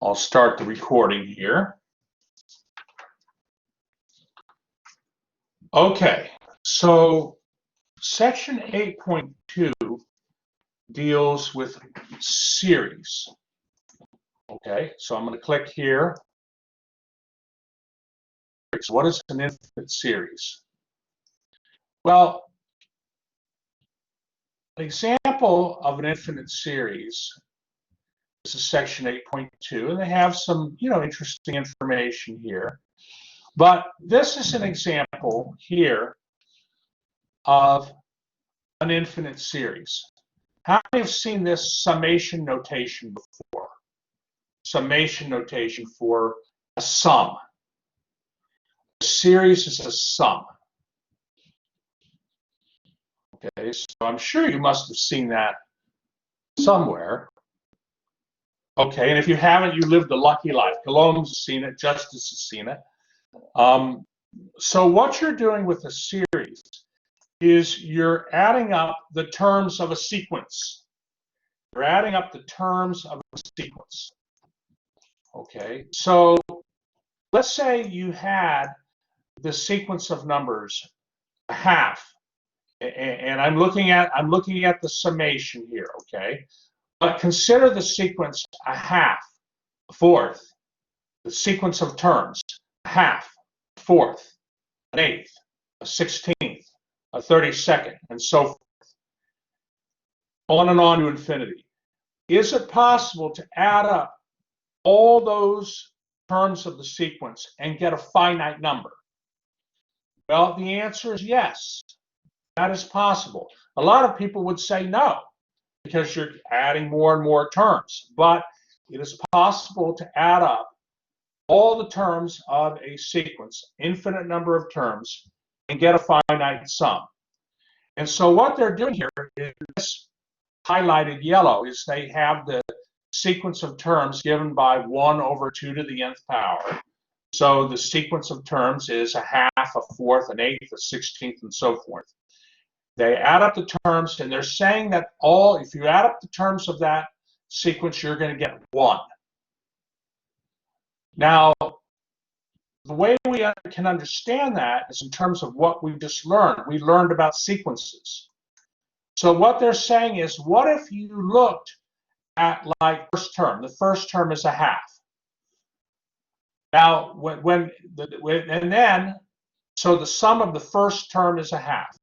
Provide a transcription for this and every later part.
I'll start the recording here. Okay, so section 8.2 deals with series. Okay, so I'm going to click here. What is an infinite series? Well, an example of an infinite series is section 8.2, and they have some, interesting information here. But this is an example here of an infinite series. How many have seen this summation notation before? Summation notation for a sum. A series is a sum. Okay, so I'm sure you must have seen that somewhere. Okay, and if you haven't, you lived a lucky life. Cologne's seen it, Justice has seen it. So what you're doing with a series is you're adding up the terms of a sequence. You're adding up the terms of a sequence. Okay, so let's say you had the sequence of numbers a half, and I'm looking at the summation here. Okay, but consider the sequence a half, a fourth, the sequence of terms a half, a fourth, an eighth, a 16th, a 32nd, and so forth, on and on to infinity. Is it possible to add up all those terms of the sequence and get a finite number? Well, the answer is yes. That is possible. A lot of people would say no, because you're adding more and more terms. But it is possible to add up all the terms of a sequence, infinite number of terms, and get a finite sum. And so what they're doing here is this highlighted yellow is they have the sequence of terms given by 1 over 2 to the nth power. So the sequence of terms is a half, a fourth, an eighth, a 16th, and so forth. They add up the terms, and they're saying that if you add up the terms of that sequence, you're going to get 1. Now, the way we can understand that is in terms of what we just learned. We learned about sequences. So what they're saying is, what if you looked at like first term? The first term is a half. Now, so the sum of the first term is a half.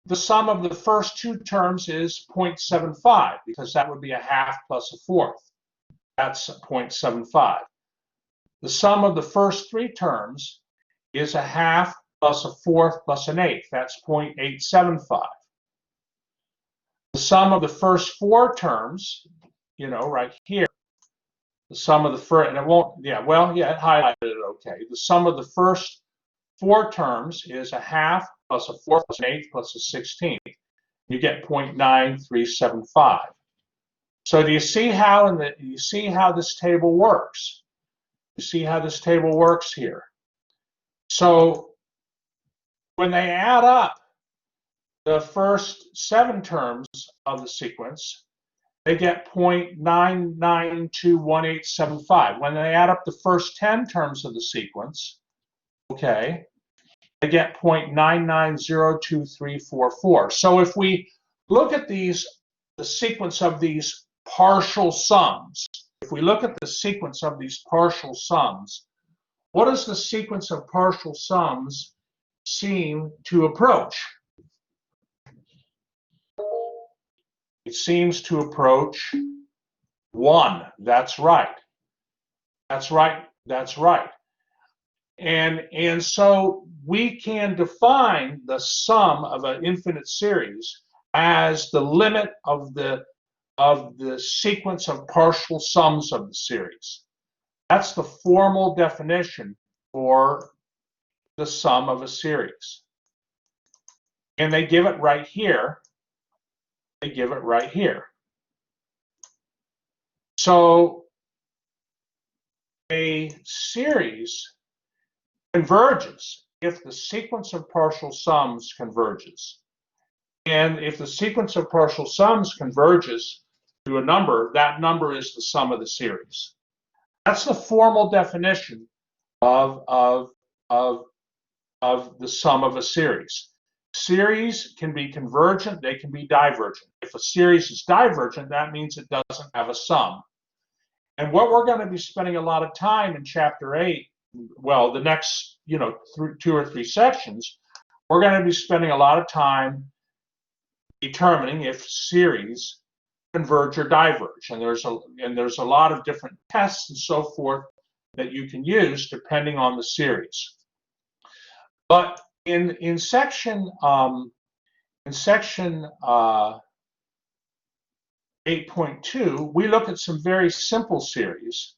The sum of the first two terms is 0.75, because that would be a half plus a fourth. That's 0.75. The sum of the first three terms is a half plus a fourth plus an eighth. That's 0.875. The sum of the first four terms, right here, the sum of the first, and it won't, it highlighted it okay. The sum of the first four terms is a half plus a fourth plus an eighth plus a 16th. You get 0.9375. So do you see how this table works? You see how this table works here? So when they add up the first 7 terms of the sequence, they get 0.9921875. When they add up the first 10 terms of the sequence, okay, they get 0.9902344. So if we look at the sequence of these partial sums, if we look at the sequence of these partial sums, what does the sequence of partial sums seem to approach? It seems to approach 1. That's right. That's right. That's right. And so we can define the sum of an infinite series as the limit of the sequence of partial sums of the series. That's the formal definition for the sum of a series. And they give it right here. They give it right here. So a series converges if the sequence of partial sums converges. And if the sequence of partial sums converges to a number, that number is the sum of the series. That's the formal definition of the sum of a series. Series can be convergent, they can be divergent. If a series is divergent, that means it doesn't have a sum. And what we're going to be spending a lot of time in chapter 8, well, the next, 2 or 3 sections, we're going to be spending a lot of time determining if series converge or diverge. And there's a lot of different tests and so forth that you can use depending on the series. But in section 8.2, we look at some very simple series,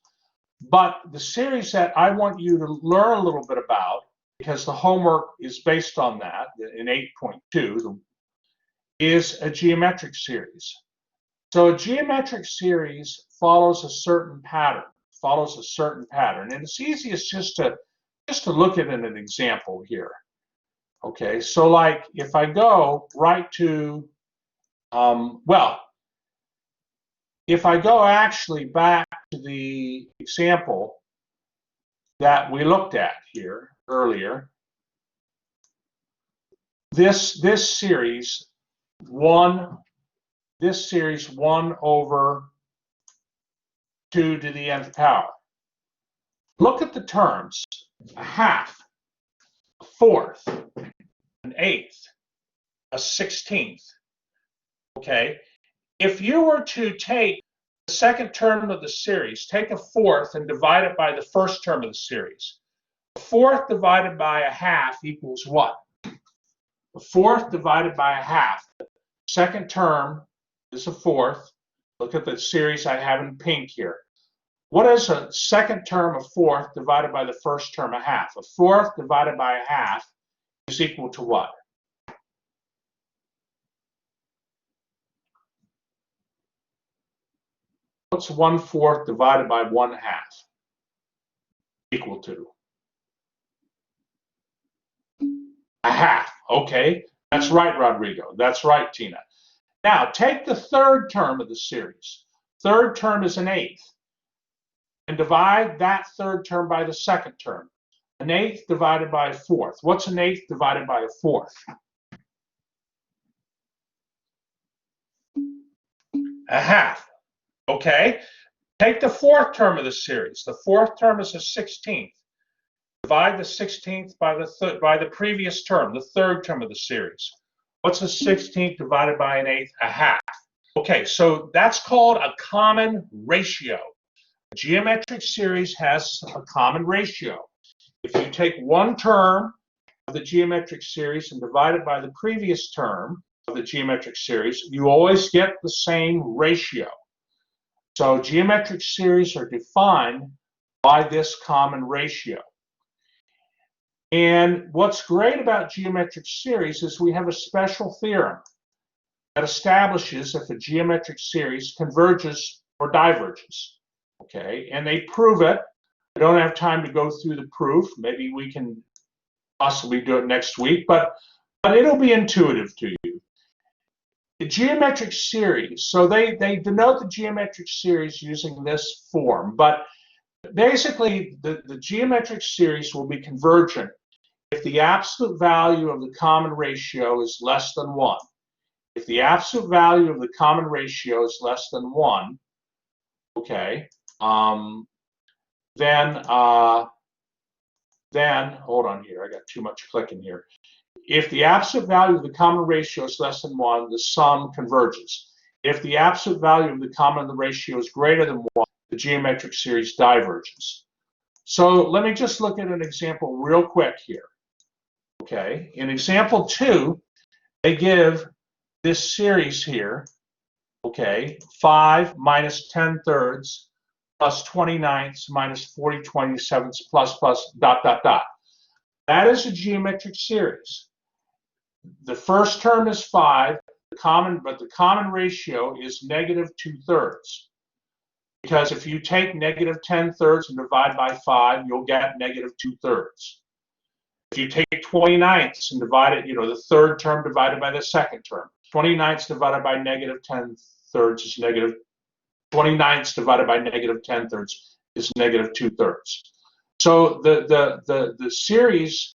but the series that I want you to learn a little bit about, because the homework is based on that in 8.2, is a geometric series. So a geometric series follows a certain pattern, and it's easiest just to look at an example here. Okay, so like if I go right to, if I go actually back to the example that we looked at here earlier, this series 1 over 2 to the nth power. Look at the terms: a half, a fourth, an eighth, a 16th. Okay, if you were to take the second term of the series, take a fourth and divide it by the first term of the series. A fourth divided by a half equals what? A fourth divided by a half. Second term is a fourth. Look at the series I have in pink here. What is a second term of fourth divided by the first term a half? A fourth divided by a half is equal to what? What's 1/4 divided by 1/2 equal to? A half. Okay, that's right, Rodrigo. That's right, Tina. Now, take the third term of the series. Third term is an eighth. And divide that third term by the second term. An eighth divided by a fourth. What's an eighth divided by a fourth? A half. Okay. Take the fourth term of the series. The fourth term is a 16th. Divide the 16th by the previous term, the third term of the series. What's a 16th divided by an eighth? A half. Okay, so that's called a common ratio. A geometric series has a common ratio. If you take one term of the geometric series and divide it by the previous term of the geometric series, you always get the same ratio. So geometric series are defined by this common ratio. And what's great about geometric series is we have a special theorem that establishes if a geometric series converges or diverges. Okay, and they prove it. I don't have time to go through the proof. Maybe we can possibly do it next week, but it'll be intuitive to you. The geometric series, so they denote the geometric series using this form, but basically the geometric series will be convergent if the absolute value of the common ratio is less than 1. If the absolute value of the common ratio is less than 1, okay, then hold on here, I got too much clicking here. If the absolute value of the common ratio is less than 1, the sum converges. If the absolute value of the common ratio is greater than 1, the geometric series diverges. So let me just look at an example real quick here. Okay, in example 2, they give this series here, okay, 5 minus 10/3 plus 20/9 minus 40/27 plus dot dot dot. That is a geometric series. The first term is 5, but the common ratio is -2/3. Because if you take -10/3 and divide by 5, you'll get -2/3. If you take 20/9 and divide it, the third term divided by the second term. 20/9 divided by -10/3 is -20/9 divided by -10/3 is negative 2/3. So the series,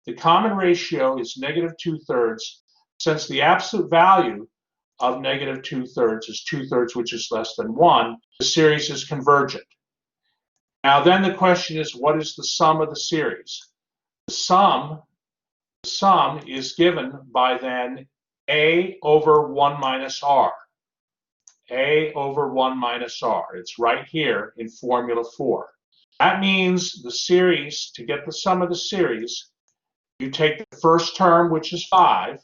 the common ratio is negative 2/3. Since the absolute value of negative 2/3 is 2/3, which is less than 1, the series is convergent. Now then the question is, what is the sum of the series? The sum is given by then A over 1 minus R. A over 1 minus R. It's right here in Formula 4. That means the series, to get the sum of the series, you take the first term, which is 5.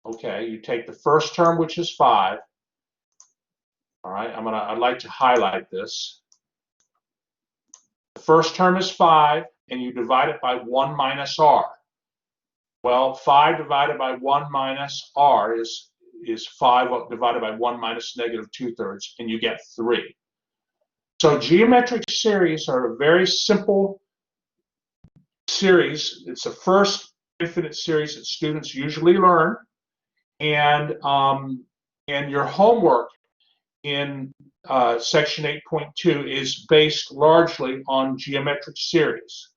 Okay, you take the first term, which is 5. All right, I'd like to highlight this. The first term is 5, and you divide it by 1 minus R. Well, 5 divided by 1 minus R is 5 divided by 1 minus negative 2/3, and you get 3. So geometric series are a very simple series. It's the first infinite series that students usually learn, and your homework in section 8.2 is based largely on geometric series.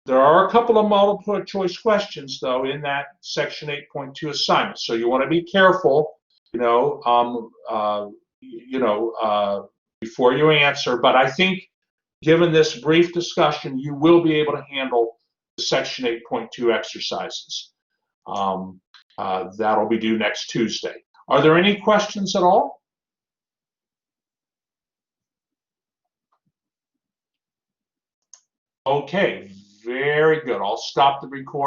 There are a couple of multiple choice questions, though, in that section 8.2 assignment. So you want to be careful, before you answer. But I think, given this brief discussion, you will be able to handle the section 8.2 exercises. That'll be due next Tuesday. Are there any questions at all? Okay, very good. I'll stop the recording.